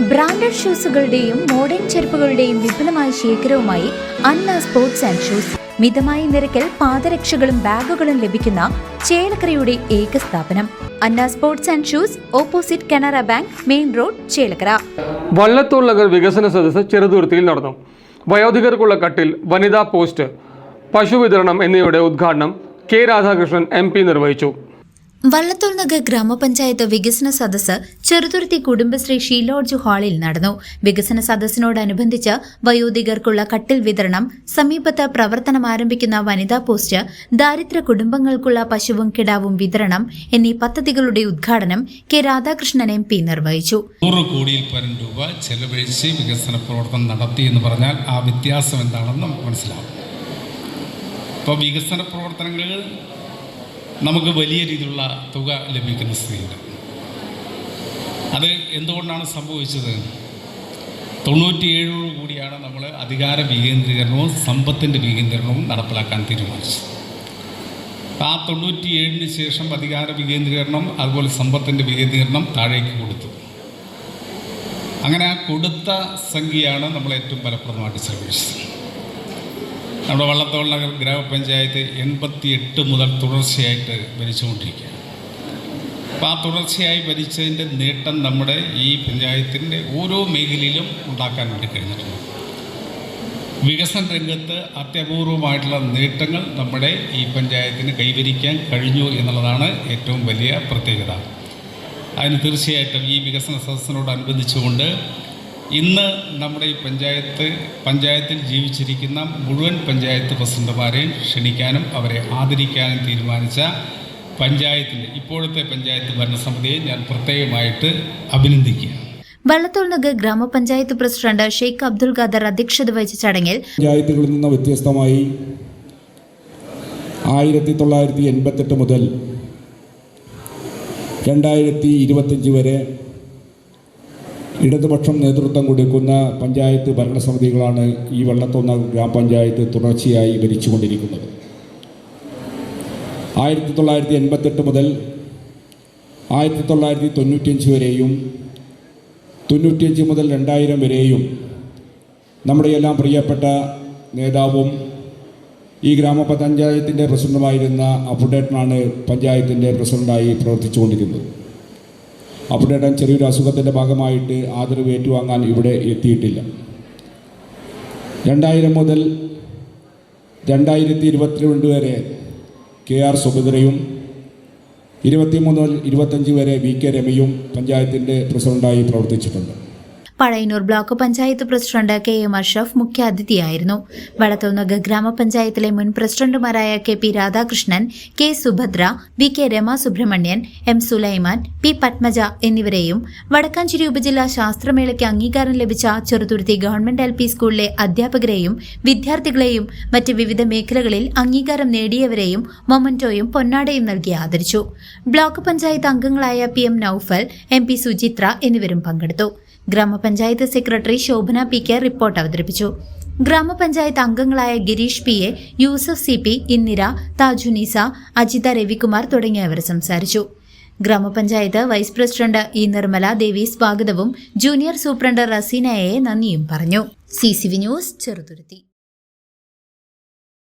Branded ഷൂസുകളുടെയും modern ചെരുപ്പുകളുടെയും വിപുലമായ ശേഖരവുമായി അന്ന സ്പോർട്സ് ആൻഡ് ഷൂസ്. മിതമായ നിരക്കിൽ പാദരക്ഷകളും ബാഗുകളും ലഭിക്കുന്ന ചേലക്കരയുടെ ഏക സ്ഥാപനം Anna sports and shoes, opposite Canara bank, main road, Chelakkara. Vallathol Nagar വികസന സദസ്സ് ചെറുതുരുത്തിയിൽ നടന്നു. വയോധികർക്കുള്ള കട്ടിൽ, വനിതാ പോസ്റ്റ്, പശു വിതരണം എന്നിവയുടെ ഉദ്ഘാടനം കെ രാധാകൃഷ്ണൻ MP നിർവഹിച്ചു. വള്ളത്തോൾ നഗർ ഗ്രാമപഞ്ചായത്ത് വികസന സദസ്സ് ചെറുതുരുത്തി കുടുംബശ്രീ ഷീലോഡ്ജ് ഹാളിൽ നടന്നു. വികസന സദസ്സിനോടനുബന്ധിച്ച് വയോധികർക്കുള്ള കട്ടിൽ വിതരണം, സമീപത്ത് പ്രവർത്തനം ആരംഭിക്കുന്ന വനിതാ പോസ്റ്റ്, ദാരിദ്ര്യ കുടുംബങ്ങൾക്കുള്ള പശുവും കിടാവും വിതരണം എന്നീ പദ്ധതികളുടെ ഉദ്ഘാടനം കെ രാധാകൃഷ്ണൻ MP നിർവഹിച്ചു. 100 കോടിയിൽ പരം രൂപ ചെലവഴിച്ച് വികസന പ്രവർത്തനം നടത്തി എന്ന് പറഞ്ഞാൽ ആ വ്യത്യാസം എന്താണെന്ന് നമുക്ക് മനസ്സിലാവും. അപ്പോൾ വികസന പ്രവർത്തനങ്ങളിൽ നമുക്ക് വലിയ രീതിയിലുള്ള തുക ലഭിക്കുന്ന സ്ഥിതിയുണ്ട്. അത് എന്തുകൊണ്ടാണ് സംഭവിച്ചത്? 97 കൂടിയാണ് നമ്മൾ അധികാര വികേന്ദ്രീകരണവും സമ്പത്തിൻ്റെ വികേന്ദ്രീകരണവും നടപ്പിലാക്കാൻ തീരുമാനിച്ചത്. ആ 97 ശേഷം അധികാര വികേന്ദ്രീകരണം അതുപോലെ സമ്പത്തിൻ്റെ വികേന്ദ്രീകരണം താഴേക്ക് കൊടുത്തു. അങ്ങനെ ആ കൊടുത്ത സംഖ്യയാണ് നമ്മൾ ഏറ്റവും ഫലപ്രദമായിട്ട് ചെലവഴിച്ചത്. നമ്മുടെ വള്ളത്തോൾ നഗർ ഗ്രാമപഞ്ചായത്ത് 88 മുതൽ തുടർച്ചയായിട്ട് ഭരിച്ചുകൊണ്ടിരിക്കുകയാണ്. അപ്പോൾ ആ തുടർച്ചയായി ഭരിച്ചതിൻ്റെ നേട്ടം നമ്മുടെ ഈ പഞ്ചായത്തിൻ്റെ ഓരോ മേഖലയിലും ഉണ്ടാക്കാൻ വേണ്ടി കഴിഞ്ഞിട്ടുണ്ട്. വികസന രംഗത്ത് അത്യപൂർവമായിട്ടുള്ള നേട്ടങ്ങൾ നമ്മുടെ ഈ പഞ്ചായത്തിന് കൈവരിക്കാൻ കഴിഞ്ഞു എന്നുള്ളതാണ് ഏറ്റവും വലിയ പ്രത്യേകത. അതിന് തീർച്ചയായിട്ടും ഈ വികസന സദസ്സിനോടനുബന്ധിച്ചുകൊണ്ട് ഇന്ന് നമ്മുടെ ഈ പഞ്ചായത്തിൽ ജീവിച്ചിരിക്കുന്ന മുഴുവൻ പഞ്ചായത്ത് പ്രസിഡന്റുമാരെയും ക്ഷണിക്കാനും അവരെ ആദരിക്കാനും തീരുമാനിച്ച പഞ്ചായത്തിൻ്റെ ഇപ്പോഴത്തെ പഞ്ചായത്ത് ഭരണസമിതിയെ ഞാൻ പ്രത്യേകമായിട്ട് അഭിനന്ദിക്കുക. വള്ളത്തോൾ നഗർ ഗ്രാമപഞ്ചായത്ത് പ്രസിഡന്റ് ഷെയ്ഖ് അബ്ദുൽ ഖാദർ അധ്യക്ഷത വഹിച്ച ചടങ്ങിൽ പഞ്ചായത്തുകളിൽ നിന്ന് വ്യത്യസ്തമായി 1988 മുതൽ 2025 വരെ ഇടതുപക്ഷം നേതൃത്വം കൊടുക്കുന്ന പഞ്ചായത്ത് ഭരണസമിതികളാണ് ഈ വള്ളത്തോൾ നഗർ ഗ്രാമപഞ്ചായത്ത് തുടർച്ചയായി ഭരിച്ചുകൊണ്ടിരിക്കുന്നത്. 1988 മുതൽ 1995 വരെയും 95 മുതൽ 2000 വരെയും നമ്മുടെ എല്ലാം പ്രിയപ്പെട്ട നേതാവും ഈ ഗ്രാമപഞ്ചായത്തിൻ്റെ പ്രസിഡന്റുമായിരുന്ന അപ്പുട്ടേട്ടനാണ് പഞ്ചായത്തിൻ്റെ പ്രസിഡന്റായി പ്രവർത്തിച്ചുകൊണ്ടിരുന്നത്. അപ്പുട്ടേട്ടൻ ചെറിയൊരു അസുഖത്തിൻ്റെ ഭാഗമായിട്ട് ആദരവ് ഏറ്റുവാങ്ങാൻ ഇവിടെ എത്തിയിട്ടില്ല. 2000 മുതൽ 2022 വരെ KR സുഭദ്രയും 23 മുതൽ 25 വരെ VK രമയും പഞ്ചായത്തിൻ്റെ പ്രസിഡന്റായി പ്രവർത്തിച്ചിട്ടുണ്ട്. Pazhayannur block panchayat president KM Ashraf മുഖ്യാതിഥിയായിരുന്നു. വള്ളത്തോൾ നഗർ ഗ്രാമപഞ്ചായത്തിലെ മുൻ പ്രസിഡന്റുമാരായ KP Radhakrishnan, K Subhadra, VK Rama Subramanian, M Sulaiman, P Padmaja എന്നിവരെയും വടക്കാഞ്ചേരി ഉപജില്ലാ ശാസ്ത്രമേളയ്ക്ക് അംഗീകാരം ലഭിച്ച ചെറുതുരുത്തി ഗവൺമെന്റ് LP സ്കൂളിലെ അധ്യാപകരെയും വിദ്യാർത്ഥികളെയും മറ്റ് വിവിധ മേഖലകളിൽ അംഗീകാരം നേടിയവരെയും മൊമന്റോയും പൊന്നാടയും നൽകി ആദരിച്ചു. ബ്ലോക്ക് പഞ്ചായത്ത് അംഗങ്ങളായ PM നൌഫൽ, MP സുചിത്ര എന്നിവരും പങ്കെടുത്തു. ഗ്രാമപഞ്ചായത്ത് സെക്രട്ടറി ശോഭന PK റിപ്പോർട്ട് അവതരിപ്പിച്ചു. ഗ്രാമപഞ്ചായത്ത് അംഗങ്ങളായ ഗിരീഷ് PA, യൂസഫ് CP, ഇന്ദിര, താജുനീസ, അജിത രവികുമാർ തുടങ്ങിയവർ സംസാരിച്ചു. ഗ്രാമപഞ്ചായത്ത് വൈസ് പ്രസിഡന്റ് E നിർമ്മല ദേവി സ്വാഗതവും ജൂനിയർ സൂപ്രണ്ട് റസീനയെ നന്ദിയും പറഞ്ഞു. CCV news, Cheruthuruthy.